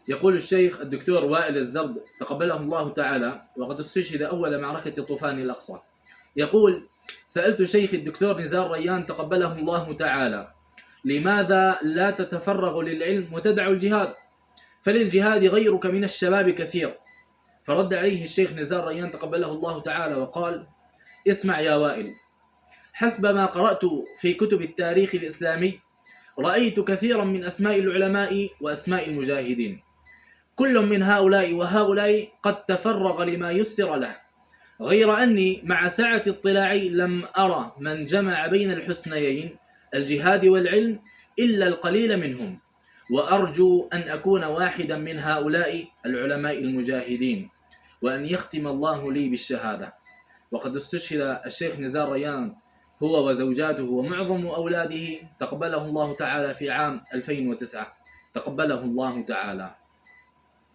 يقول الشيخ الدكتور وائل الزرد تقبله الله تعالى، وقد استشهد أول معركة طوفان الأقصى، يقول: سألت شيخ الدكتور نزار ريان تقبله الله تعالى: لماذا لا تتفرغ للعلم وتدع الجهاد؟ فللجهاد غيرك من الشباب كثير. فرد عليه الشيخ نزار ريان تقبله الله تعالى وقال: اسمع يا وائل، حسب ما قرأت في كتب التاريخ الإسلامي رأيت كثيرا من أسماء العلماء وأسماء المجاهدين، كل من هؤلاء وهؤلاء قد تفرغ لما يسر له، غير أني مع سعة اطلاعي لم أرى من جمع بين الحسنيين الجهاد والعلم إلا القليل منهم، وأرجو أن أكون واحدا من هؤلاء العلماء المجاهدين، وأن يختم الله لي بالشهادة. وقد استشهد الشيخ نزار ريان هو وزوجاته ومعظم أولاده تقبله الله تعالى في عام 2009. تقبله الله تعالى.